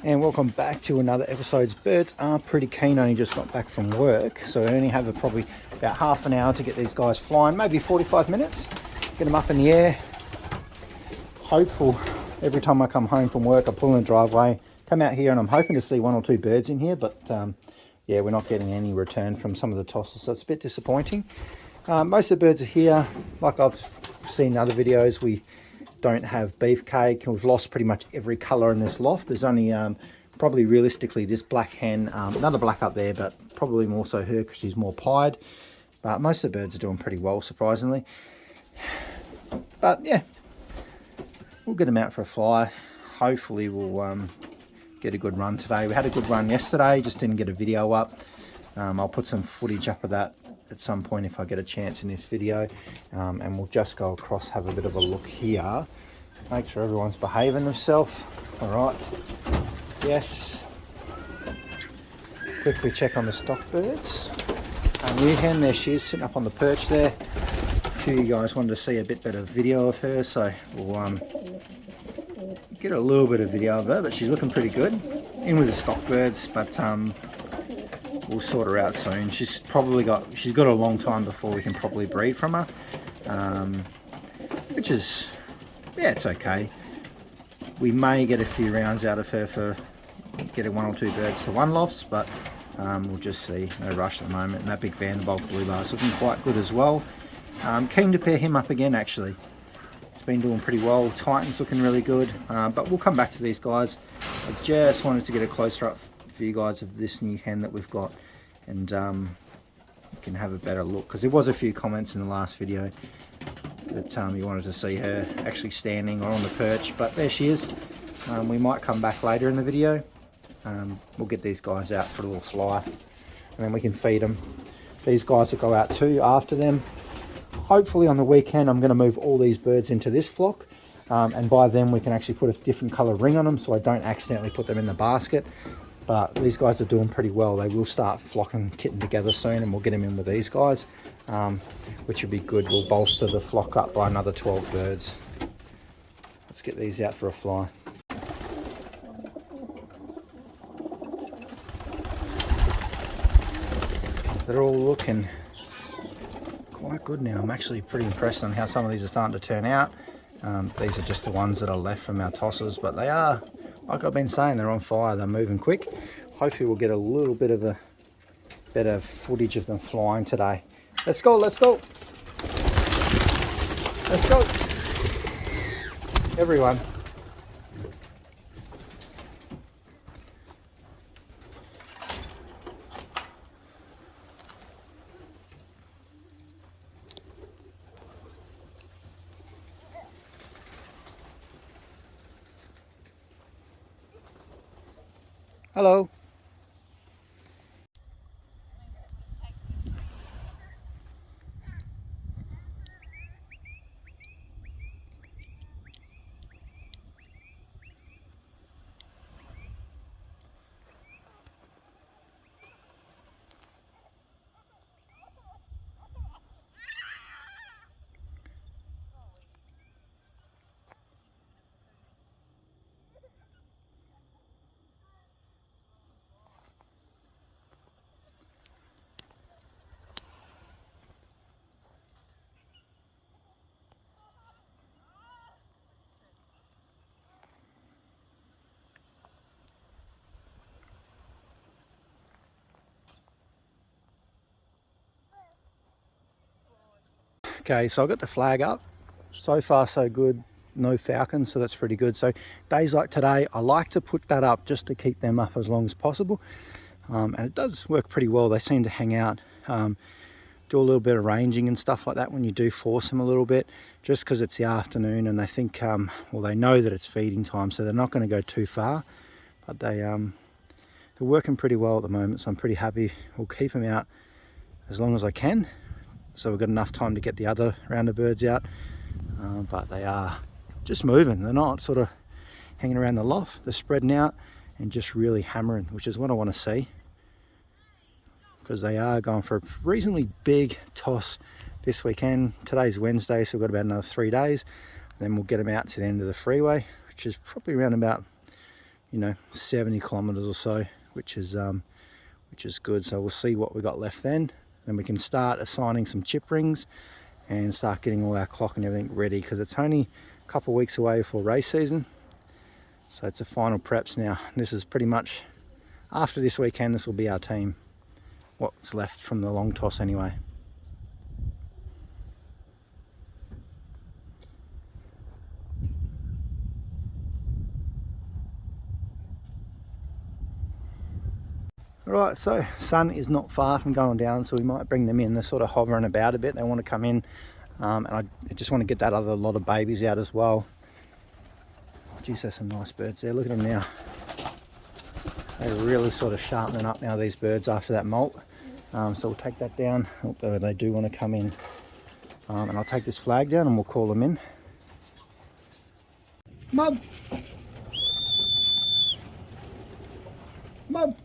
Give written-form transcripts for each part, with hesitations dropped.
And welcome back to another episode. Birds are pretty keen. I only just got back from work, so I only have probably about half an hour to get these guys flying, maybe 45 minutes, get them up in the air. Hopeful every time I come home from work I pull in the driveway, come out here, and I'm hoping to see one or two birds in here, but yeah, we're not getting any return from some of the tosses, so it's a bit disappointing. Most of the birds are here. Like I've seen in other videos, we don't have beefcake. We've lost pretty much every colour in this loft. There's only probably realistically this black hen, another black up there, but probably more so her because she's more pied. But most of the birds are doing pretty well, surprisingly. But yeah, we'll get them out for a fly. Hopefully we'll get a good run today. We had a good run yesterday, just didn't get a video up. I'll put some footage up of that at some point if I get a chance in this video, and we'll just go across, have a bit of a look here, make sure everyone's behaving themselves. All right, yes, quickly check on the stock birds. New hen, there she is, sitting up on the perch there. A few of you guys wanted to see a bit better video of her, so we'll get a little bit of video of her, but she's looking pretty good in with the stock birds. But we'll sort her out soon. She's got a long time before we can probably breed from her, which is, yeah, it's okay. We may get a few rounds out of her for getting one or two birds to one lofts, but we'll just see. No rush at the moment. And that big Vanderbilt blue bar's looking quite good as well. Keen to pair him up again, actually. It's been doing pretty well. Titan's looking really good, but we'll come back to these guys. I just wanted to get a closer up for you guys of this new hen that we've got, and you can have a better look, because there was a few comments in the last video that you wanted to see her actually standing or on the perch, but there she is. We might come back later in the video. We'll get these guys out for a little fly, and then we can feed them. These guys will go out too after them. Hopefully on the weekend I'm going to move all these birds into this flock, and by then we can actually put a different colour ring on them so I don't accidentally put them in the basket. But these guys are doing pretty well. They will start flocking, kitting together soon, and we'll get them in with these guys, which would be good. We'll bolster the flock up by another 12 birds. Let's get these out for a fly. They're all looking quite good now. I'm actually pretty impressed on how some of these are starting to turn out. These are just the ones that are left from our tosses, but they are, like I've been saying, they're on fire. They're moving quick. Hopefully we'll get a little bit of a better footage of them flying today. Let's go, let's go. Let's go. Everyone. Hello. Okay, so I got the flag up. So far so good. No falcons, so that's pretty good. So days like today, I like to put that up just to keep them up as long as possible, and it does work pretty well. They seem to hang out, do a little bit of ranging and stuff like that when you do force them a little bit, just because it's the afternoon and they think, well, they know that it's feeding time, so they're not going to go too far. But they're working pretty well at the moment, so I'm pretty happy. We'll keep them out as long as I can, so we've got enough time to get the other round of birds out. But they are just moving. They're not sort of hanging around the loft. They're spreading out and just really hammering, which is what I want to see, because they are going for a reasonably big toss this weekend. Today's Wednesday, so we've got about another 3 days. Then we'll get them out to the end of the freeway, which is probably around about, you know, 70 kilometers or so, which is good. So we'll see what we got left then. Then we can start assigning some chip rings and start getting all our clock and everything ready, because it's only a couple of weeks away before race season. So it's the final preps now. This is pretty much, after this weekend, this will be our team. What's left from the long toss anyway. Alright, so sun is not far from going down, so we might bring them in. They're sort of hovering about a bit. They want to come in, and I just want to get that other lot of babies out as well. Geez, there's some nice birds there. Look at them now. They're really sort of sharpening up now, these birds, after that molt. So we'll take that down. Oh, they do want to come in. And I'll take this flag down and we'll call them in. Mum! Mum!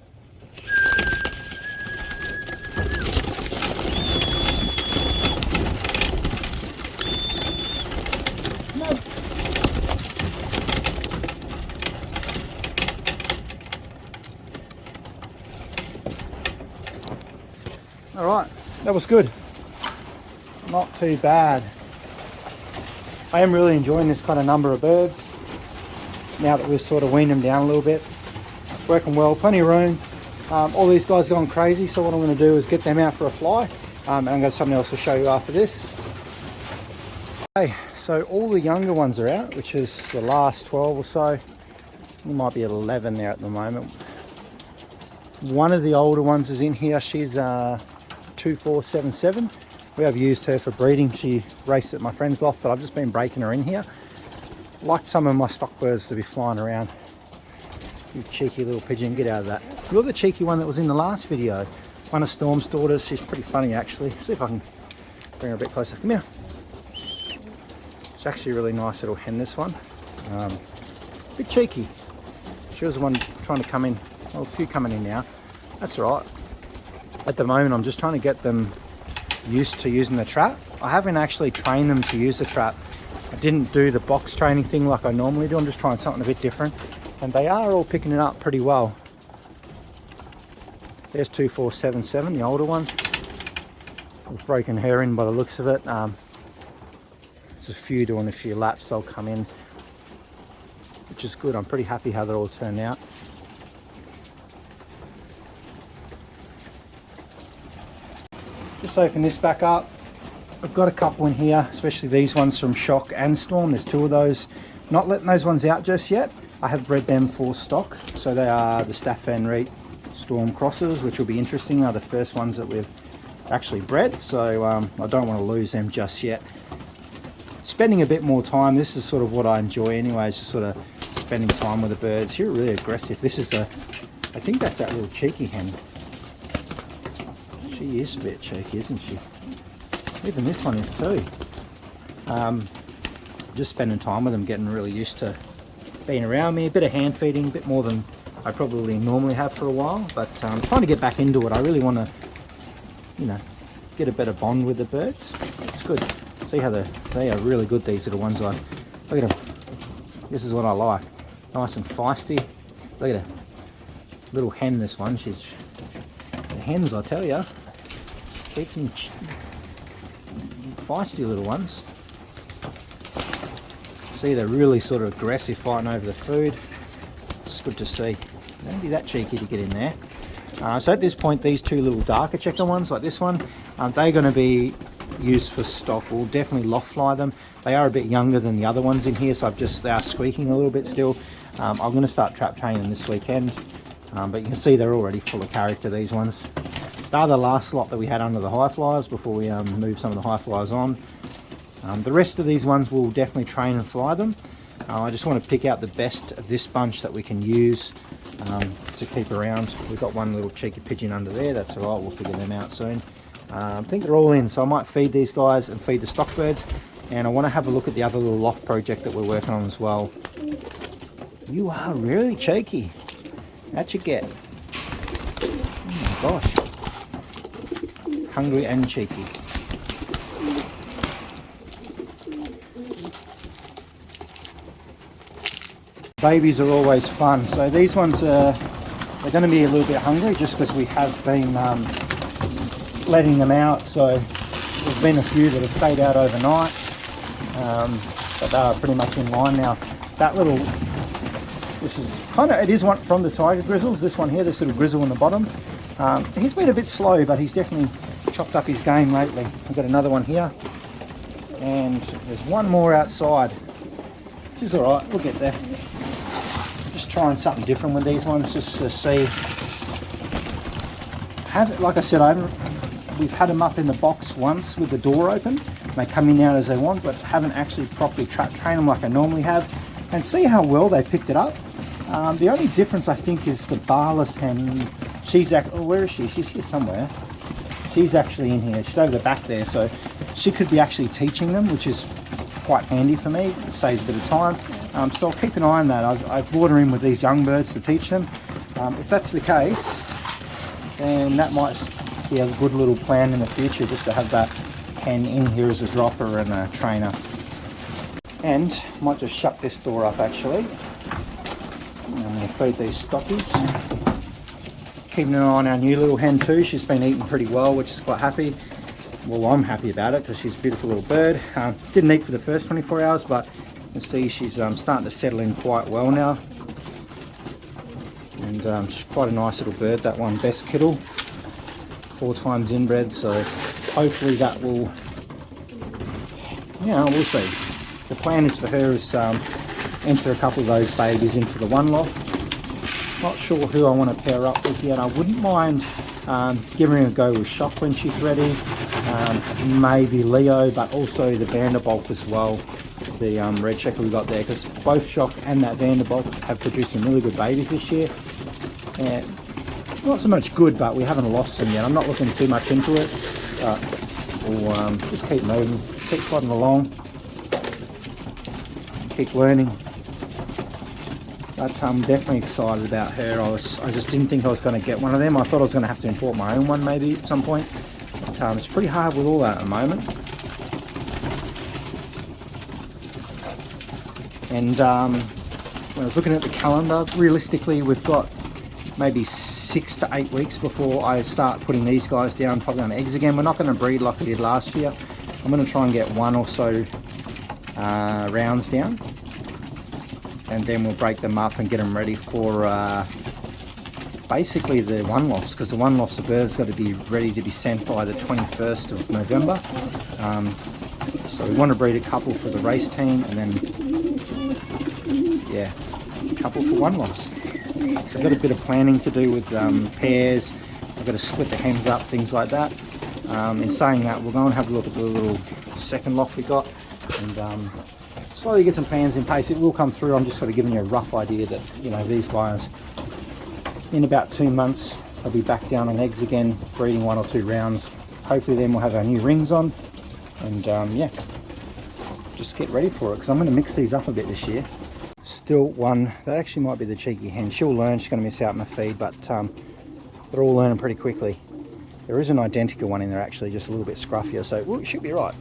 Alright, that was good. Not too bad. I am really enjoying this kind of number of birds now that we've sort of weaned them down a little bit. It's working well, plenty of room. All these guys are going crazy, so what I'm going to do is get them out for a fly, and I've got something else to show you after this. Okay, so all the younger ones are out, which is the last 12 or so. We might be at 11 there at the moment. One of the older ones is in here. She's 2477. We have used her for breeding. She raced at my friend's loft, but I've just been breaking her in here. Like some of my stock birds to be flying around. You cheeky little pigeon, get out of that. You're the cheeky one that was in the last video. One of Storm's daughters. She's pretty funny actually. See if I can bring her a bit closer. Come here. It's actually a really nice little hen, this one. A bit cheeky. She was the one trying to come in. Well, a few coming in now. That's all right. At the moment, I'm just trying to get them used to using the trap. I haven't actually trained them to use the trap. I didn't do the box training thing like I normally do. I'm just trying something a bit different. And they are all picking it up pretty well. There's 2477, the older one. I've broken her in by the looks of it. There's a few doing a few laps. They'll come in, which is good. I'm pretty happy how they're all turned out. Just open this back up. I've got a couple in here, especially these ones from Shock and Storm. There's two of those. Not letting those ones out just yet. I have bred them for stock. So they are the Staff Van Riet Storm crosses, which will be interesting. They're the first ones that we've actually bred. So I don't want to lose them just yet. Spending a bit more time. This is sort of what I enjoy anyways, just sort of spending time with the birds. You're really aggressive. This is I think that's that little cheeky hen. She is a bit cheeky, isn't she? Even this one is too. Just spending time with them, getting really used to being around me. A bit of hand feeding, a bit more than I probably normally have for a while. But I'm trying to get back into it. I really want to, you know, get a better bond with the birds. It's good. See how they are really good, these little ones. Look at them. This is what I like. Nice and feisty. Look at her. Little hen, this one. The hens, I tell you. Keep some feisty little ones. See, they're really sort of aggressive, fighting over the food. It's good to see. Don't be that cheeky to get in there. So at this point, these two little darker checker ones, like this one, they're going to be used for stock. We'll definitely loft fly them. They are a bit younger than the other ones in here, so they are squeaking a little bit still. I'm going to start trap training this weekend. But you can see they're already full of character, these ones. They're the last lot that we had under the high flyers before we moved some of the high flyers on. The rest of these ones we'll definitely train and fly them. I just want to pick out the best of this bunch that we can use to keep around. We've got one little cheeky pigeon under there. That's all right, we'll figure them out soon. I think they're all in, so I might feed these guys and feed the stock birds. And I want to have a look at the other little loft project that we're working on as well. You are really cheeky. That you get. Oh my gosh. Hungry and cheeky. Babies are always fun. So these ones are, they're going to be a little bit hungry just because we have been letting them out. So there's been a few that have stayed out overnight, but they are pretty much in line now. That little, this is kind of, it is one from the tiger grizzles. This one here, this little grizzle on the bottom. He's been a bit slow, but he's definitely chopped up his game lately. I've got another one here, and there's one more outside, which is all right. We'll get there. Just trying something different with these ones, just to see. Like I said, we've had them up in the box once with the door open. They come in and out as they want, but haven't actually properly trained them like I normally have. And see how well they picked it up. The only difference I think is the barless hen. She's where is she? She's here somewhere. She's actually in here. She's over the back there, so she could be actually teaching them, which is quite handy for me. It saves a bit of time. So I'll keep an eye on that. I've brought her in with these young birds to teach them. If that's the case, then that might be a good little plan in the future, just to have that hen in here as a dropper and a trainer. And I might just shut this door up actually. I'm going to feed these stockies. Keeping an eye on our new little hen too. She's been eating pretty well, which is quite happy. Well, I'm happy about it because she's a beautiful little bird. Didn't eat for the first 24 hours, but you can see she's starting to settle in quite well now. And she's quite a nice little bird, that one, best KIttel. 4 times inbred, so hopefully that will, we'll see. The plan is for her is enter a couple of those babies into the one loft. Not sure who I want to pair up with yet. I wouldn't mind giving her a go with Shock when she's ready. Maybe Leo, but also the Vanderbilt as well. The red checker we got there, because both Shock and that Vanderbilt have produced some really good babies this year. And not so much good, but we haven't lost them yet. I'm not looking too much into it, but we'll just keep moving, keep plodding along, keep learning. But I'm definitely excited about her. I just didn't think I was going to get one of them. I thought I was going to have to import my own one maybe at some point. But it's pretty hard with all that at the moment. And when I was looking at the calendar, realistically we've got maybe 6 to 8 weeks before I start putting these guys down, probably on eggs again. We're not going to breed like we did last year. I'm going to try and get 1 or so rounds down, and then we'll break them up and get them ready for basically the one lofts, because the one lofts, the bird's got to be ready to be sent by the 21st of November. So we want to breed a couple for the race team, and then yeah, a couple for one lofts. So I've got a bit of planning to do with pairs. I've got to split the hens up, things like that. In saying that, we'll go and have a look at the little second loft we got, and slowly get some plans in place. It will come through. I'm just sort of giving you a rough idea that, these guys, in about 2 months, I'll be back down on eggs again, breeding 1 or 2 rounds. Hopefully then we'll have our new rings on, and yeah, just get ready for it, because I'm going to mix these up a bit this year. Still one, that actually might be the cheeky hen. She'll learn, she's going to miss out on the feed, but they're all learning pretty quickly. There is an identical one in there actually, just a little bit scruffier, so it should be right.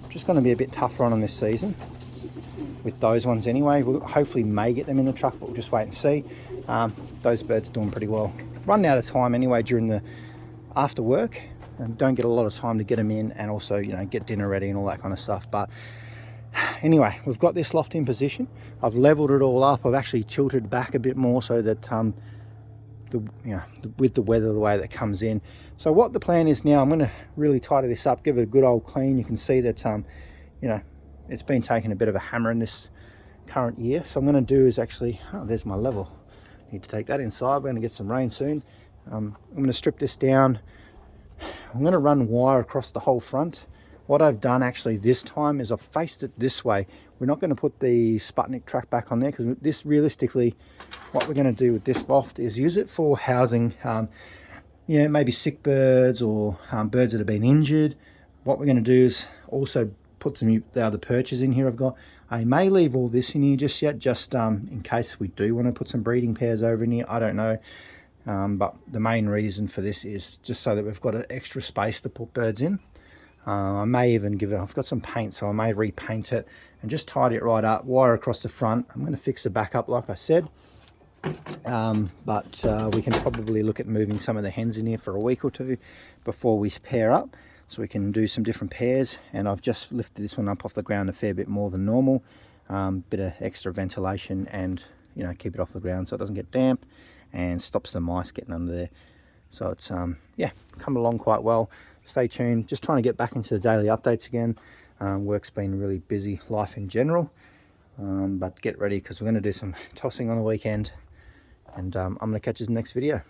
Just going to be a bit tougher on them this season with those ones anyway. We'll hopefully may get them in the truck, but we'll just wait and see. Those birds are doing pretty well. Running out of time anyway during the after work, and don't get a lot of time to get them in, and also get dinner ready and all that kind of stuff. But anyway, we've got this loft in position. I've leveled it all up. I've actually tilted back a bit more so that with the weather the way that comes in. So what the plan is now, I'm going to really tidy this up, give it a good old clean. You can see that it's been taking a bit of a hammer in this current year. So I'm going to do is actually, there's my level, need to take that inside. We're going to get some rain soon. I'm going to strip this down. I'm going to run wire across the whole front. What I've done actually this time is I've faced it this way. We're not going to put the Sputnik track back on there, because this, realistically, what we're going to do with this loft is use it for housing maybe sick birds or birds that have been injured. What we're going to do is also put some the other perches in here I've got. I may leave all this in here just yet, just in case we do want to put some breeding pairs over in here. I don't know. But the main reason for this is just so that we've got an extra space to put birds in. I may even I've got some paint, so I may repaint it and just tidy it right up, wire across the front. I'm going to fix the back up like I said, but we can probably look at moving some of the hens in here for a week or two before we pair up, so we can do some different pairs. And I've just lifted this one up off the ground a fair bit more than normal, bit of extra ventilation, and you know, keep it off the ground so it doesn't get damp and stops the mice getting under there. So it's yeah, come along quite well. Stay tuned, just trying to get back into the daily updates again. Work's been really busy, life in general, but get ready because we're going to do some tossing on the weekend, and I'm going to catch you in the next video.